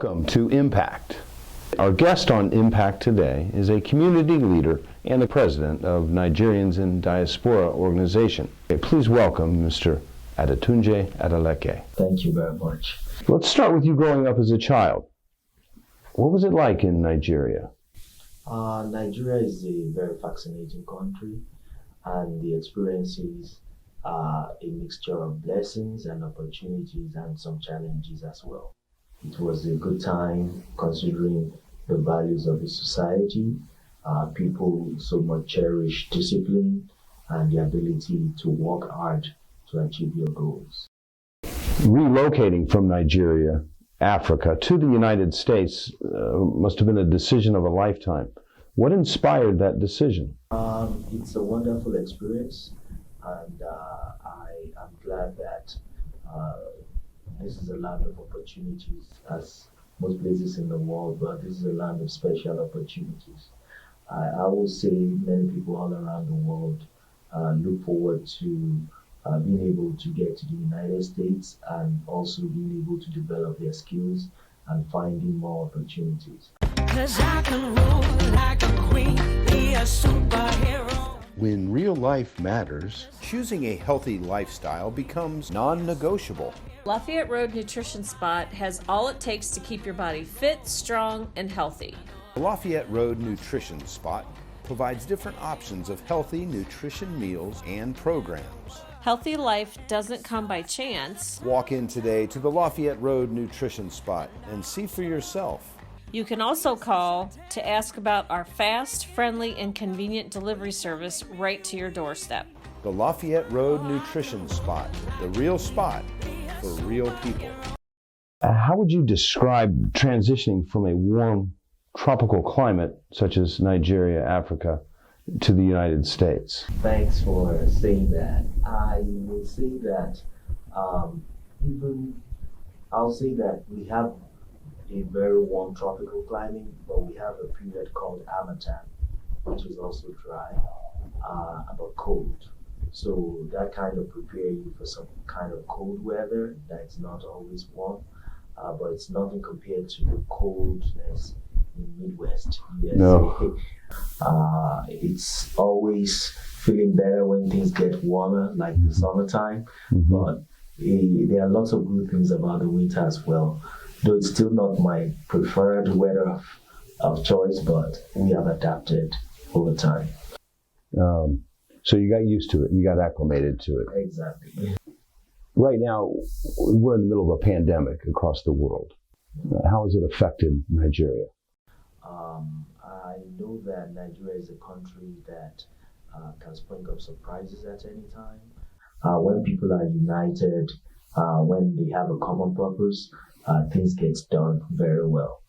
Welcome to Impact. Our guest on Impact today is a community leader and the president of Nigerians in Diaspora Organization. Please welcome Mr. Adetunji Adeleke. Thank you very much. Let's start with you growing up as a child. What was it like in Nigeria? Nigeria is a very fascinating country, and the experiences are a mixture of blessings and opportunities and some challenges as well. It was a good time considering the values of the society. People so much cherish discipline and the ability to work hard to achieve your goals. Relocating from Nigeria, Africa, to the United States must have been a decision of a lifetime. What inspired that decision? It's a wonderful experience, and I am glad that this is a land of opportunities, as most places in the world, but this is a land of special opportunities. I will say many people all around the world look forward to being able to get to the United States and also being able to develop their skills and finding more opportunities. 'Cause I can rule like a queen, be a superhero. When real life matters, choosing a healthy lifestyle becomes non-negotiable. Lafayette Road Nutrition Spot has all it takes to keep your body fit, strong, and healthy. The Lafayette Road Nutrition Spot provides different options of healthy nutrition meals and programs. Healthy life doesn't come by chance. Walk in today to the Lafayette Road Nutrition Spot and see for yourself. You can also call to ask about our fast, friendly, and convenient delivery service right to your doorstep. The Lafayette Road Nutrition Spot, the real spot for real people. How would you describe transitioning from a warm tropical climate such as Nigeria, Africa, to the United States? Thanks for saying that. I will say that I'll say that we have a very warm tropical climate, but we have a period called Harmattan, which is also dry, but cold. So that kind of prepare you for some kind of cold weather that's not always warm, but it's nothing compared to the coldness in Midwest USA. No. It's always feeling better when things get warmer, like the summertime, but there are lots of good things about the winter as well. Though it's still not my preferred weather of choice, but we have adapted over time. So you got used to it, you got acclimated to it. Exactly. Right now, we're in the middle of a pandemic across the world. How has it affected Nigeria? I know that Nigeria is a country that can spring up surprises at any time. When people are united, when they have a common purpose, things get done very well.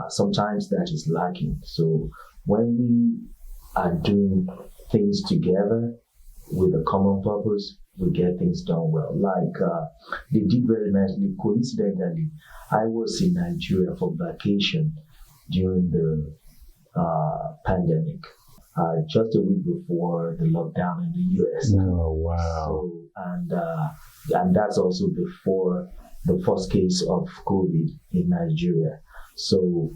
Sometimes that is lacking. So when we are doing things together with a common purpose, we get things done well. Like they did very nicely. Coincidentally, I was in Nigeria for vacation during the pandemic, just a week before the lockdown in the US. Oh, wow. So, and that's also before the first case of COVID in Nigeria. So,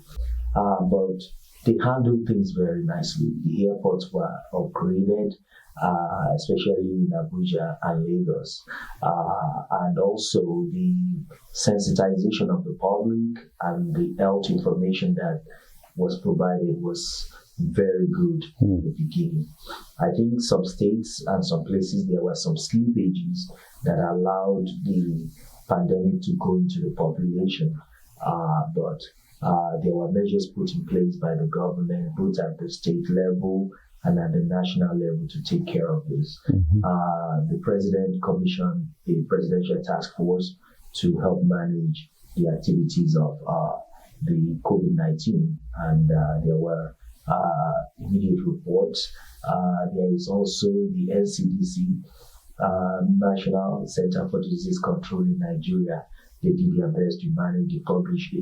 but they handled things very nicely. The airports were upgraded, especially in Abuja and Lagos. And also the sensitization of the public and the health information that was provided was very good in the beginning. I think some states and some places there were some slippages that allowed the pandemic to go into the population, but there were measures put in place by the government, both at the state level and at the national level, to take care of this. The president commissioned a presidential task force to help manage the activities of the COVID-19, and there were immediate reports. There is also the NCDC, National Center for Disease Control in Nigeria. They did their best to manage. They published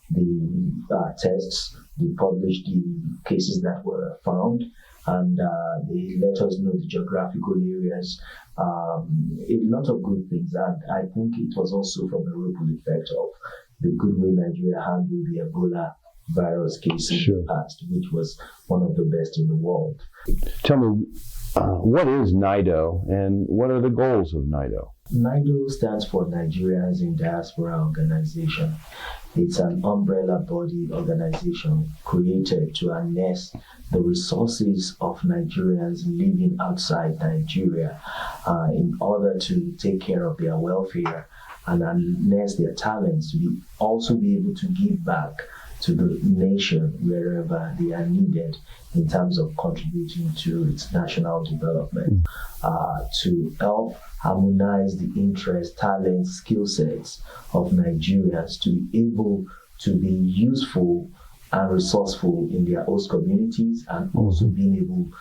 the tests, they published the cases that were found, and they let us know the geographical areas, a lot of good things. And I think it was also from a ripple effect of the good way Nigeria handled the Ebola virus case in the past, which was one of the best in the world. Tell me, what is NIDO and what are the goals of NIDO? NIDO stands for Nigerians in Diaspora Organization. It's an umbrella body organization created to harness the resources of Nigerians living outside Nigeria in order to take care of their welfare and harness their talents to also be able to give back to the nation wherever they are needed in terms of contributing to its national development, to help harmonize the interests, talents, skill sets of Nigerians to be able to be useful and resourceful in their host communities, and also being able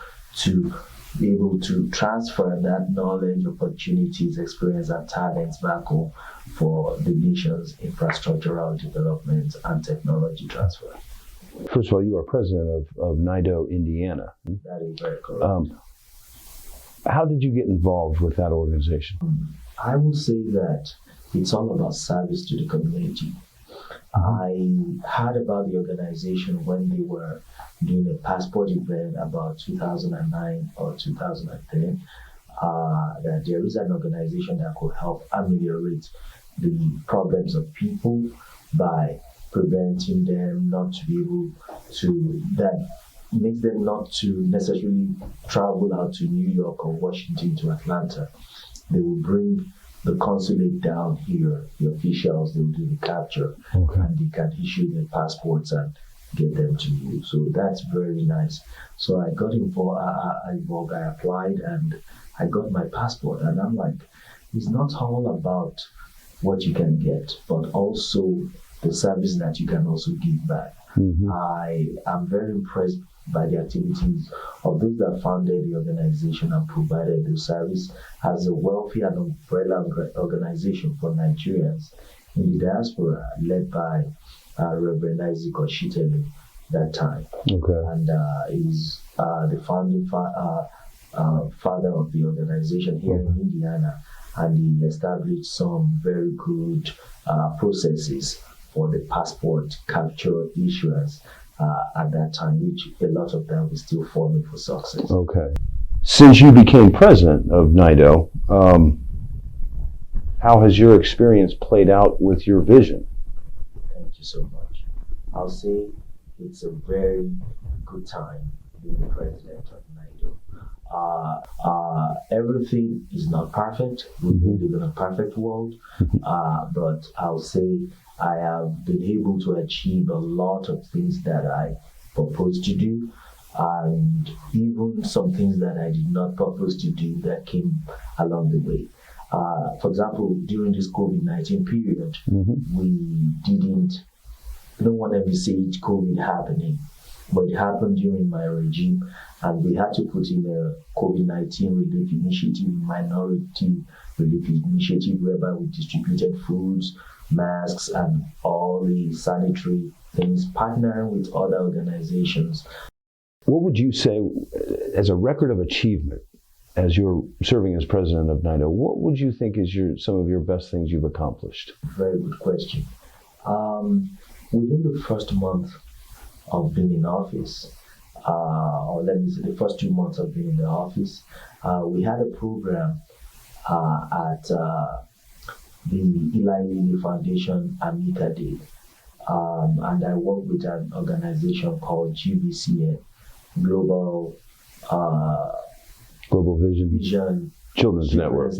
to transfer that knowledge, opportunities, experience, and talents back home for the nation's infrastructural development and technology transfer. First of all, you are president of NIDO Indiana. That is very correct. How did you get involved with that organization? I would say that it's all about service to the community. I heard about the organization when they were doing a passport event about 2009 or 2010, that there is an organization that could help ameliorate the problems of people by preventing them not to be able to, that makes them not to necessarily travel out to New York or Washington to Atlanta. They will bring the consulate down here, the officials, they will do the capture, and they can issue their passports and get them to you. So that's very nice. So I got involved, I applied and I got my passport, and I'm like, it's not all about what you can get, but also the service that you can also give back. I am very impressed by the activities of those that founded the organization and provided the service as a welfare and umbrella organization for Nigerians in the diaspora, led by Reverend Isaac Oshitelu that time. And he's the founding father of the organization here in Indiana, and he established some very good processes for the passport capture issuance at that time, which a lot of them were still forming for success. Since you became president of NIDO, how has your experience played out with your vision? Thank you so much. I'll say it's a very good time being the president of NIDO. Everything is not perfect. We don't live in a perfect world, but I'll say I have been able to achieve a lot of things that I proposed to do, and even some things that I did not propose to do that came along the way. For example, during this COVID-19 period, no one ever said COVID happening, but it happened during my regime, and we had to put in a COVID-19 relief initiative, minority relief initiative, whereby we distributed foods, masks, and all the sanitary things, partnering with other organizations. What would you say, as a record of achievement, as you're serving as president of NIDO, what would you think is some of your best things you've accomplished? Very good question. Within the first month of being in office, or let me say the first 2 months of being in the office, we had a program at the Eli Lilly Foundation Amica Day, and I worked with an organization called GVCN, Global Vision Children's Network.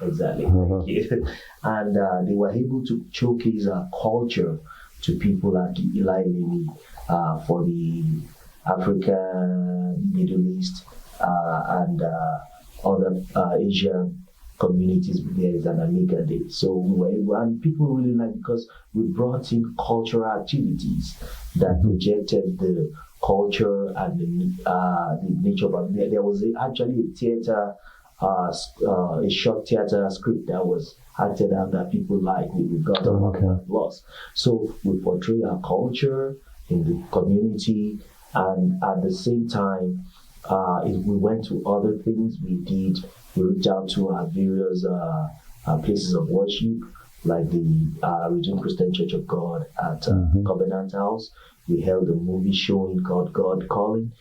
Exactly. Thank you. And they were able to showcase our culture to people at Eli Lilly for the Africa, Middle East, and other Asian communities. There is an Amiga Day. So we were able, and people really liked, because we brought in cultural activities that projected the culture and the nature of it. There was actually a theater, a short theater script that was acted out that people liked. We got a lot of applause. So we portray our culture in the community, and at the same time, we went to other things. We reached out to our various places of worship. like the Redeemed Christian Church of God at Covenant House. We held a movie showing called God Calling.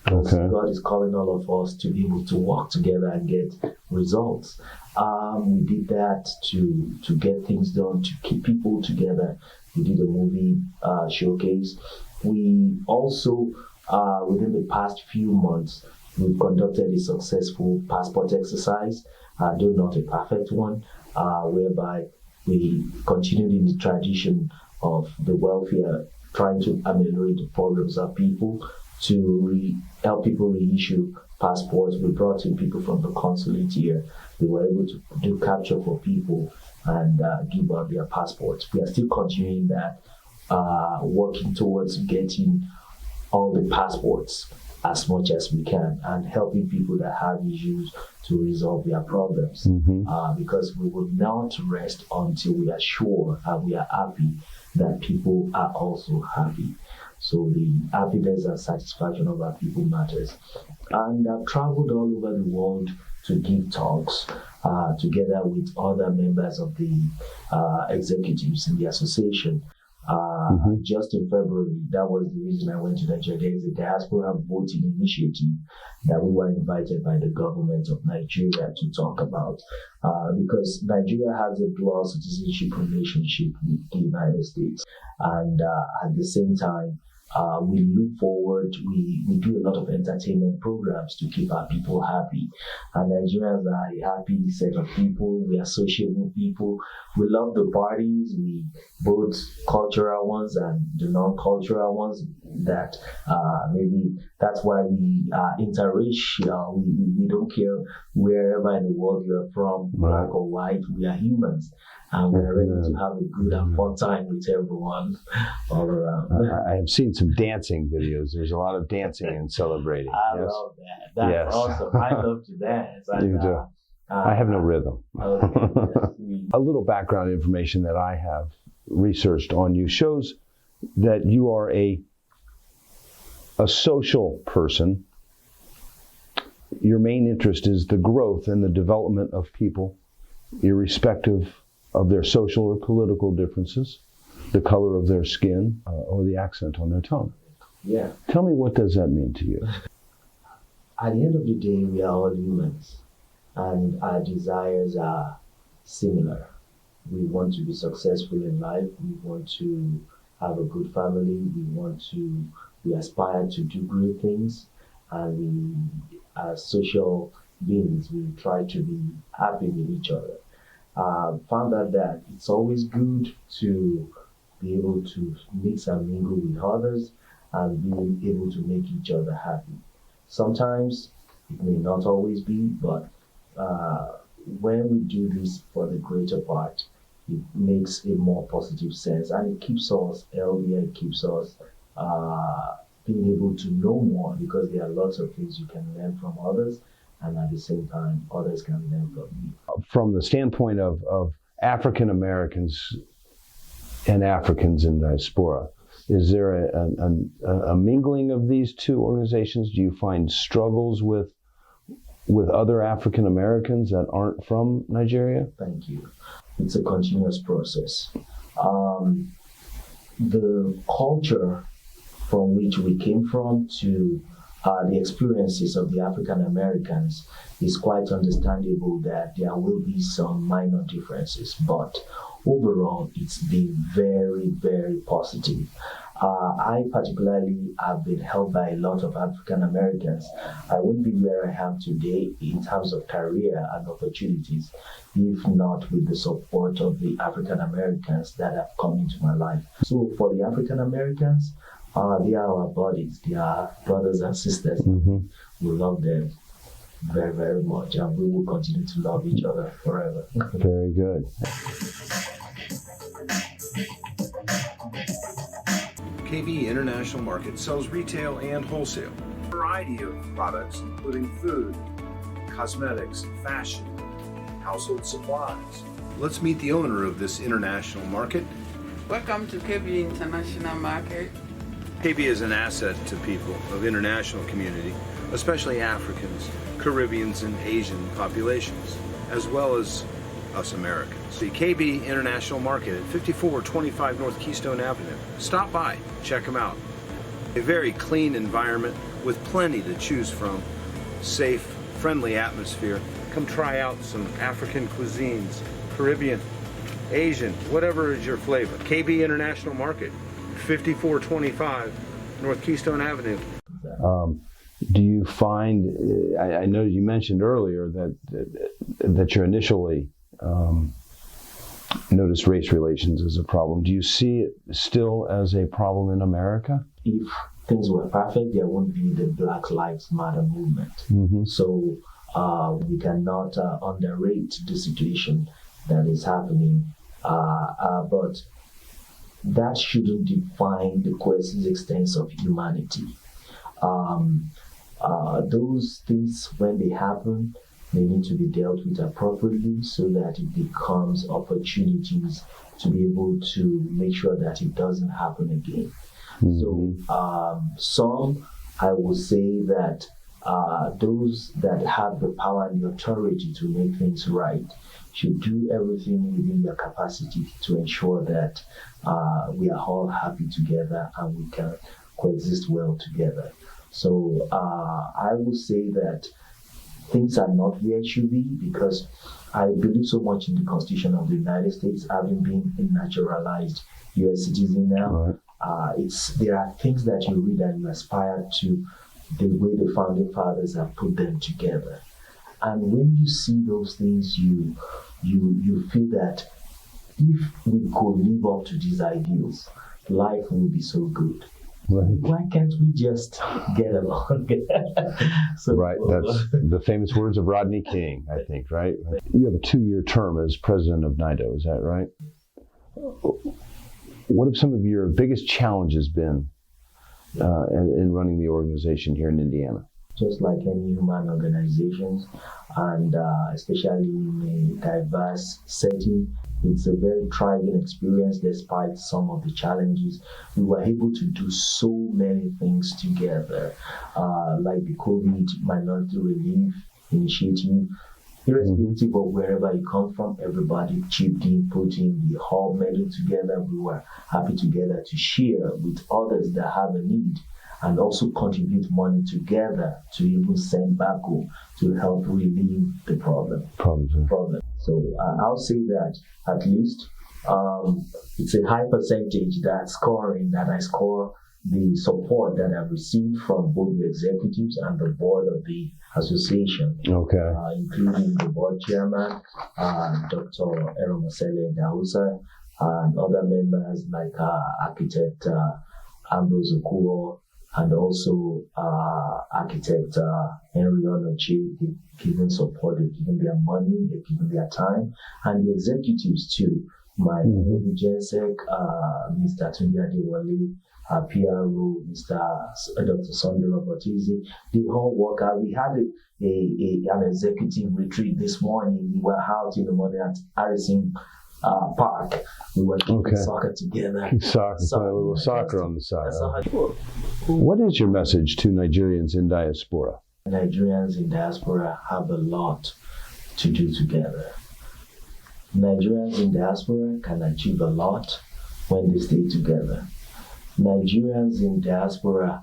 God is calling all of us to be able to work together and get results. We did that to get things done, to keep people together. We did a movie showcase. We also, within the past few months, we've conducted a successful passport exercise, though not a perfect one, whereby we continued in the tradition of the welfare, trying to ameliorate the problems of people, to help people reissue passports. We brought in people from the consulate here. They were able to do capture for people and give out their passports. We are still continuing that, working towards getting all the passports as much as we can and helping people that have issues to resolve their problems. Because we will not rest until we are sure and we are happy that people are also happy. So the happiness and satisfaction of our people matters. And I've traveled all over the world to give talks together with other members of the executives in the association. Just in February, that was the reason I went to Nigeria. There is a diaspora voting initiative that we were invited by the government of Nigeria to talk about, because Nigeria has a dual citizenship relationship with the United States, and at the same time, we look forward, we do a lot of entertainment programs to keep our people happy. And Nigerians are a happy set of people. We are sociable people. We love the parties, both cultural ones and the non-cultural ones. That maybe that's why we are interracial. We don't care wherever in the world you're from, black or white. We are humans. And we're ready to have a good and fun time with everyone all around. I have seen some dancing videos. There's a lot of dancing and celebrating. I love that. That's awesome. I love to dance. You do. I have no rhythm. A little background information that I have researched on you shows that you are a social person. Your main interest is the growth and the development of people, irrespective of their social or political differences, the color of their skin, or the accent on their tongue. Yeah. Tell me, what does that mean to you? At the end of the day, we are all humans, and our desires are similar. We want to be successful in life. We want to have a good family. We aspire to do great things, and as social beings, we try to be happy with each other. Found out that it's always good to be able to mix and mingle with others and be able to make each other happy. Sometimes it may not always be, but when we do this for the greater part, it makes a more positive sense, and it keeps us healthier. It keeps us being able to know more, because there are lots of things you can learn from others, and at the same time, others can learn from you. From the standpoint of African Americans and Africans in diaspora, is there a mingling of these two organizations? Do you find struggles with other African Americans that aren't from Nigeria? Thank you. It's a continuous process. The culture from which we came from to the experiences of the African Americans is quite understandable that there will be some minor differences, but overall it's been very, very positive. I particularly have been helped by a lot of African Americans. I wouldn't be where I am today in terms of career and opportunities if not with the support of the African Americans that have come into my life. So for the African Americans, they are our buddies, they are brothers and sisters. We love them very, very much, and we will continue to love each other forever. Very good. KB International Market sells retail and wholesale. A variety of products, including food, cosmetics, fashion, household supplies. Let's meet the owner of this international market. Welcome to KB International Market. KB is an asset to people of international community, especially Africans, Caribbeans, and Asian populations, as well as us Americans. The KB International Market at 5425 North Keystone Avenue. Stop by, check them out. A very clean environment with plenty to choose from. Safe, friendly atmosphere. Come try out some African cuisines, Caribbean, Asian, whatever is your flavor. KB International Market, 5425 North Keystone Avenue. Do you find, I know you mentioned earlier that you initially noticed race relations as a problem. Do you see it still as a problem in America? If things were perfect, there wouldn't be the Black Lives Matter movement. Mm-hmm. So we cannot underrate the situation that is happening. But that shouldn't define the question's extent of humanity. Those things, when they happen, they need to be dealt with appropriately so that it becomes opportunities to be able to make sure that it doesn't happen again. Mm-hmm. So some, I will say that those that have the power and the authority to make things right should do everything within their capacity to ensure that we are all happy together and we can coexist well together. So I would say that things are not where it should be, because I believe so much in the Constitution of the United States, having been a naturalized U.S. citizen now. Right. There are things that you read and you aspire to, the way the founding fathers have put them together. And when you see those things, you feel that if we could live up to these ideals, life would be so good. Right. Why can't we just get along? So, right, that's the famous words of Rodney King, I think, right? You have a 2-year term as president of NIDO, is that right? What have some of your biggest challenges been in running the organization here in Indiana? Just like any human organizations, and especially in a diverse setting, it's a very thriving experience despite some of the challenges. We were able to do so many things together, like the COVID Minority Relief Initiative. Irrespective of wherever you come from, everybody chipped in, put in, we all meddled together. We were happy together to share with others that have a need, and also contribute money together to even send back home to help relieve the problem. So I'll say that at least it's a high percentage that I score the support that I've received from both the executives and the board of the association, including the board chairman, Dr. Eromosele Dausa, and other members like architect Ambrose Okuo, and also architect Henry Onoche. They've given support, they've given their money, they've given their time, and the executives too. My Jensek, Mr. Adetunji Adeleke, PRO, Dr. Sunday Robertizi, they all work out. We had an executive retreat this morning. We were out in the morning at Harrison Park. We were playing soccer together. Soccer on the side. What is your message to Nigerians in diaspora? Nigerians in diaspora have a lot to do together. Nigerians in diaspora can achieve a lot when they stay together. Nigerians in diaspora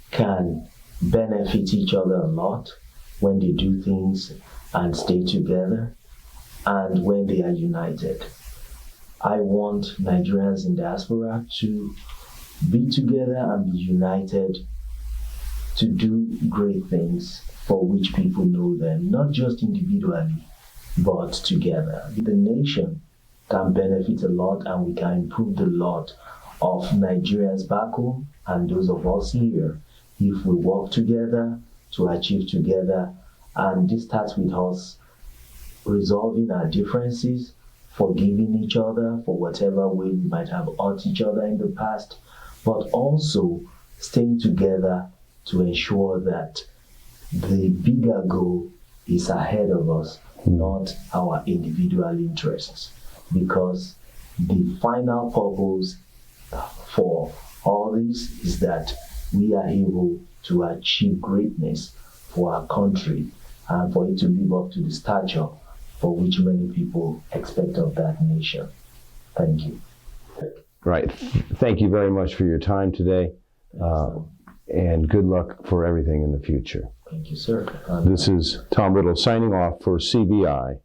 can benefit each other a lot when they do things and stay together, and when they are united. I want Nigerians in diaspora to be together and be united to do great things for which people know them, not just individually, but together. The nation can benefit a lot, and we can improve the lot of Nigerians back home and those of us here if we work together to achieve together. And this starts with us resolving our differences, forgiving each other for whatever way we might have hurt each other in the past, but also staying together to ensure that the bigger goal is ahead of us, not our individual interests. Because the final purpose for all this is that we are able to achieve greatness for our country and for it to live up to the stature for which many people expect of that nation. Thank you. Right. Thank you very much for your time today, and good luck for everything in the future. Thank you, sir. This is Tom Riddle signing off for CBI.